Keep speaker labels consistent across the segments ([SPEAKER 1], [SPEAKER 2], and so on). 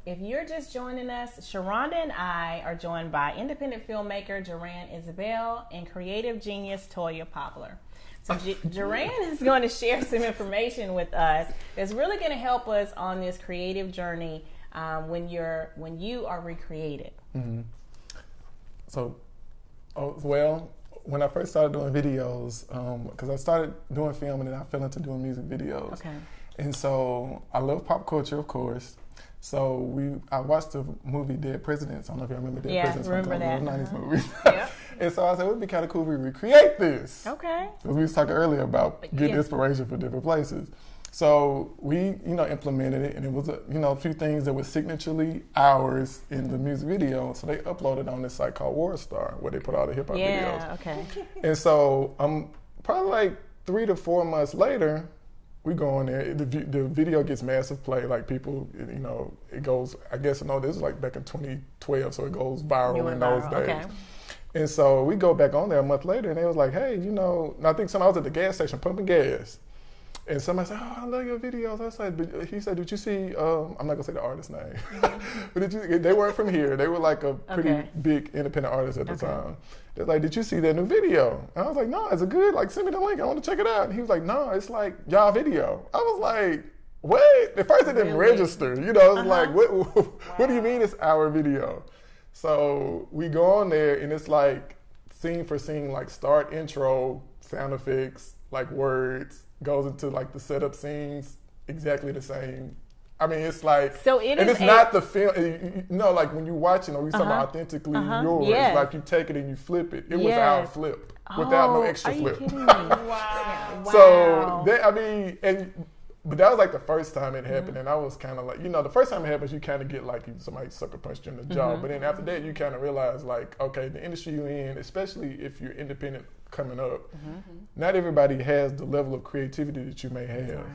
[SPEAKER 1] if you're just joining us, Sharonda and I are joined by independent filmmaker Jurian Isabelle and creative genius Toya Poplar. So Jurian is going to share some information with us that's really going to help us on this creative journey when you are recreated.
[SPEAKER 2] Mm-hmm. So, well, when I first started doing videos, because I started doing film and then I fell into doing music videos.
[SPEAKER 1] Okay.
[SPEAKER 2] And so I love pop culture, of course. So I watched the movie Dead Presidents. I don't know if you remember Dead Presidents.
[SPEAKER 1] Yeah, remember that.
[SPEAKER 2] 90s movies.
[SPEAKER 1] Yeah.
[SPEAKER 2] And so I said, it would be kind of cool if we recreate this.
[SPEAKER 1] Okay.
[SPEAKER 2] Because we was talking earlier about getting inspiration for different places. So we, implemented it, and it was a few things that were signaturely ours in the music video. So they uploaded on this site called WorldStar, where they put all the hip hop videos.
[SPEAKER 1] Yeah, okay.
[SPEAKER 2] And so probably like 3 to 4 months later, we go on there. The video gets massive play. Like people, it goes. I guess this was like back in 2012, so it goes viral in those days.
[SPEAKER 1] Okay.
[SPEAKER 2] And so we go back on there a month later, and they was like, "Hey, and I think I was at the gas station pumping gas." And somebody said, "Oh, I love your videos." I was like, he said, "Did you see?" I'm not gonna say the artist's name, but they weren't from here. They were like a pretty big independent artist at the time. They're like, "Did you see that new video?" And I was like, "No, is it good? Like, send me the link. I want to check it out." And he was like, "No, it's like y'all video." I was like, "What?" At first, it didn't register. It was like, "What do you mean it's our video?" So we go on there, and it's like scene for scene, like start, intro, sound effects, like words. Goes into like the setup scenes exactly the same. I mean, it's like, so it and is it's not the film. Like when you watching, or we talking about authentically yours. Yes. Like you take it and you flip it. It was our flip without no extra flip.
[SPEAKER 1] Are you kidding me? Wow.
[SPEAKER 2] So but that was like the first time it happened, and I was kind of like, the first time it happens, you kind of get like somebody sucker punched you in the jaw. But then after that, you kind of realize like, okay, the industry you're in, especially if you're independent coming up, not everybody has the level of creativity that you may have. Right.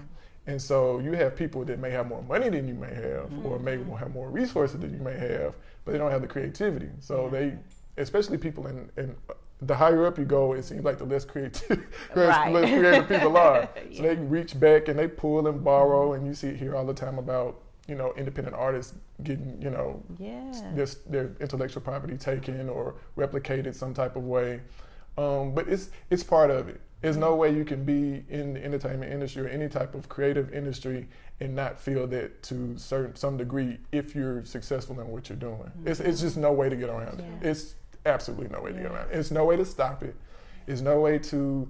[SPEAKER 2] And so you have people that may have more money than you may have, or may have more resources than you may have, but they don't have the creativity. So they, especially people in the higher up you go, it seems like the less creative, less creative people are. So they reach back and they pull and borrow, and you see it here all the time about independent artists getting their intellectual property taken or replicated some type of way. But it's part of it. There's no way you can be in the entertainment industry or any type of creative industry and not feel that to some degree if you're successful in what you're doing. It's just no way to get around it. It's absolutely no way to get around it. It's no way to stop it. There's no way to,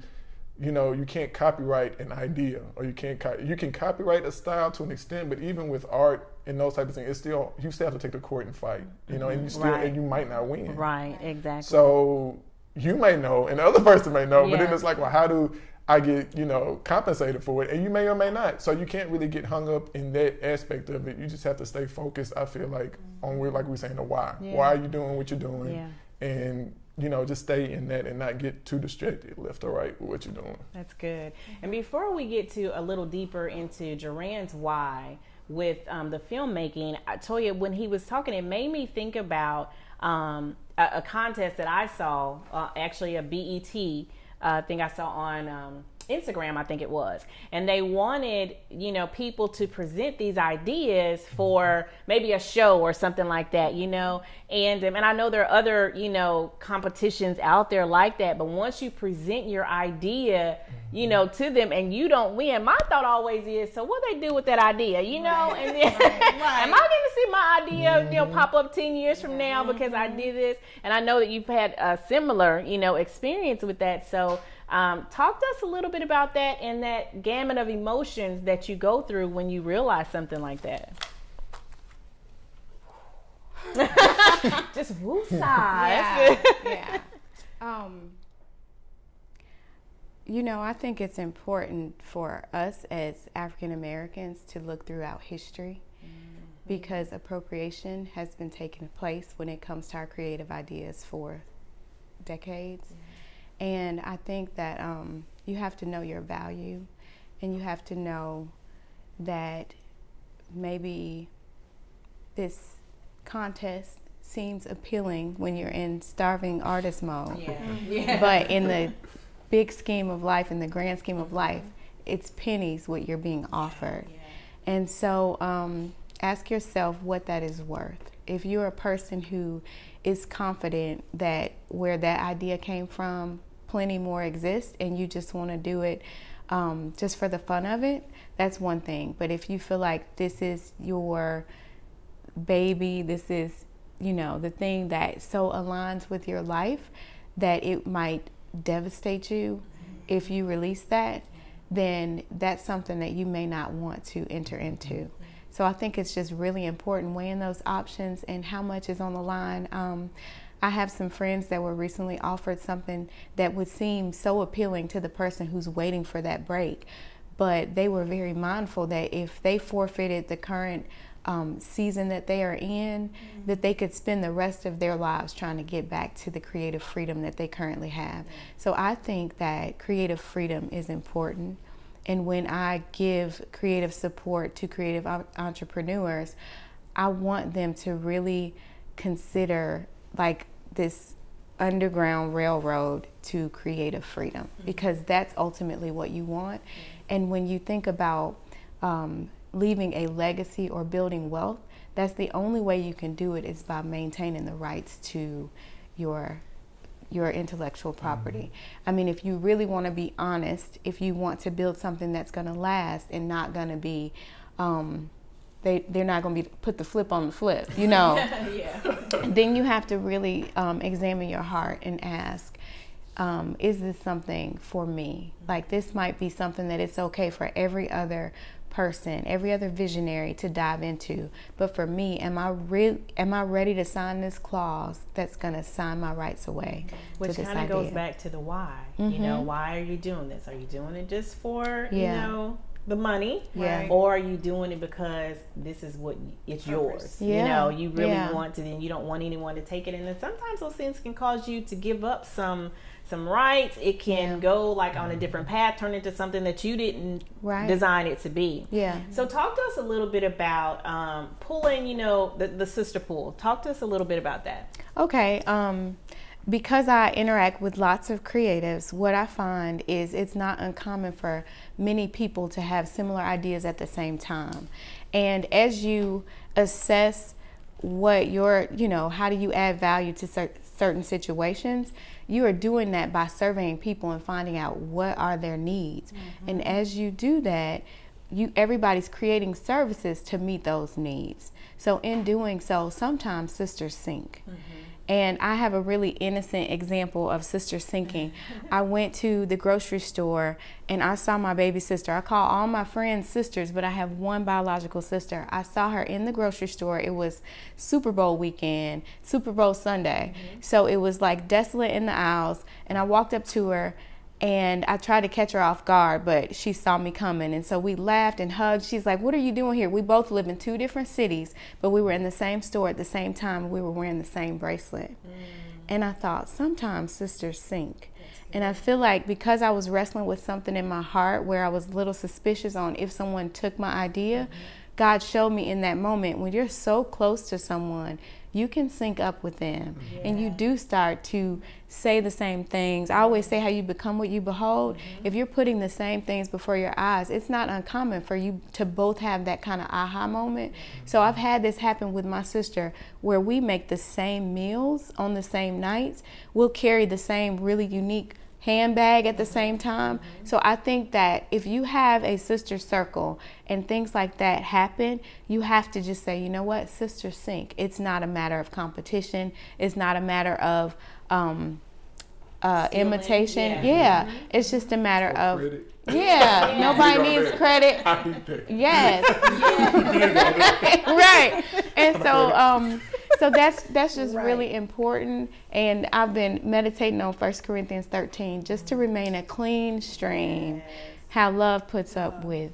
[SPEAKER 2] you can't copyright an idea, or you can copyright a style to an extent, but even with art and those type of things, you still have to take the court and fight, and you might not win.
[SPEAKER 1] Right, exactly.
[SPEAKER 2] So you may know, and the other person may know, but then it's like, well, how do I get, compensated for it? And you may or may not. So you can't really get hung up in that aspect of it. You just have to stay focused, I feel like, on like we're saying, the why. Yeah. Why are you doing what you're doing? Yeah. And, just stay in that and not get too distracted left or right with what you're doing. That's good.
[SPEAKER 1] And before we get to a little deeper into Jurian's why with the filmmaking, Toya, when he was talking, it made me think about a contest that I saw, actually a BET thing I saw on Instagram, I think it was. And they wanted, people to present these ideas for maybe a show or something like that, And I know there are other, competitions out there like that. But once you present your idea, to them and you don't win, my thought always is, so what they do with that idea, And then, am I going to see my idea, pop up 10 years from now because I did this? And I know that you've had a similar, experience with that. So talk to us a little bit about that and that gamut of emotions that you go through when you realize something like that. Just woosah.
[SPEAKER 3] Yeah. I think it's important for us as African Americans to look throughout history because appropriation has been taking place when it comes to our creative ideas for decades. And I think that you have to know your value, and you have to know that maybe this contest seems appealing when you're in starving artist mode. But in the big scheme of life, in the grand scheme of life, it's pennies what you're being offered. And so ask yourself what that is worth. If you're a person who is confident that where that idea came from, plenty more exists, and you just want to do it just for the fun of it, that's one thing. But if you feel like this is your baby, this is, you know, the thing that so aligns with your life that it might devastate you if you release that, then that's something that you may not want to enter into. So I think it's just really important weighing those options and how much is on the line. I have some friends that were recently offered something that would seem so appealing to the person who's waiting for that break, but they were very mindful that if they forfeited the current season that they are in, that they could spend the rest of their lives trying to get back to the creative freedom that they currently have. So I think that creative freedom is important. And when I give creative support to creative entrepreneurs, I want them to really consider like this underground railroad to creative freedom, because that's ultimately what you want. And when you think about leaving a legacy or building wealth, that's the only way you can do it is by maintaining the rights to your intellectual property. I mean, if you really want to be honest, if you want to build something that's going to last and not going to be, they're not going to be put the flip on the flip, you know, then you have to really examine your heart and ask, is this something for me? Like, this might be something that it's okay for every other person, every other visionary to dive into, but for me, am I ready to sign this clause that's going to sign my rights away?
[SPEAKER 1] Which kind of goes back to the why. You know, why are you doing this? Are you doing it just for you know, the money, or are you doing it because this is what it's yours? You know, you really want to, and you don't want anyone to take it. And then sometimes those things can cause you to give up some rights. It can go like on a different path, turn into something that you didn't design it to be. So talk to us a little bit about pulling, you know, the sister pool. Talk to us a little bit about that.
[SPEAKER 3] Okay. Because I interact with lots of creatives, what I find is it's not uncommon for many people to have similar ideas at the same time. And as you assess what your, you know, how do you add value to certain situations, you are doing that by surveying people and finding out what are their needs. And as you do that, everybody's creating services to meet those needs. So in doing so, sometimes sisters sync. And I have a really innocent example of sister syncing. I went to the grocery store and I saw my baby sister. I call all my friends sisters, but I have one biological sister. I saw her in the grocery store. It was Super Bowl weekend, Super Bowl Sunday. So it was like desolate in the aisles, and I walked up to her and I tried to catch her off guard, but she saw me coming. And so we laughed and hugged. She's like, "What are you doing here?" We both live in 2 different cities, but we were in the same store at the same time. We were wearing the same bracelet. And I thought, sometimes sisters sync. And I feel like because I was wrestling with something in my heart where I was a little suspicious on if someone took my idea, God showed me in that moment, when you're so close to someone, you can sync up with them. And you do start to say the same things. I always say how you become what you behold. If you're putting the same things before your eyes, it's not uncommon for you to both have that kind of aha moment. So I've had this happen with my sister where we make the same meals on the same nights. We'll carry the same really unique handbag at the same time. So I think that if you have a sister circle and things like that happen, you have to just say, you know what, sisters sync. It's not a matter of competition. It's not a matter of imitation. It's just a matter of credit. Nobody needs credit. Yes. Right. And so so that's just really important. And I've been meditating on 1 Corinthians 13 just to remain a clean stream, how love puts up with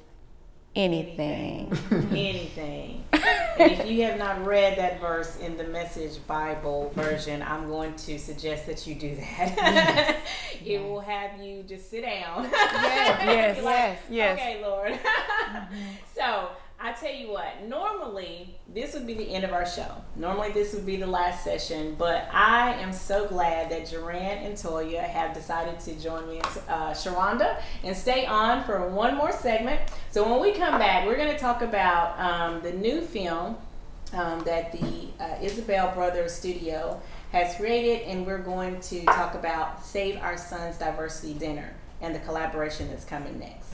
[SPEAKER 3] anything.
[SPEAKER 1] Anything. And if you have not read that verse in the Message Bible version, I'm going to suggest that you do that. It will have you just sit down.
[SPEAKER 3] Yes.
[SPEAKER 1] Okay, Lord. So I tell you what, normally this would be the end of our show. Normally this would be the last session, but I am so glad that Jurian and Toya have decided to join me, Sharonda, and stay on for one more segment. So when we come back, we're going to talk about the new film that the Isabelle Brothers Studio has created, and we're going to talk about Save Our Sons Diversity Dinner and the collaboration that's coming next.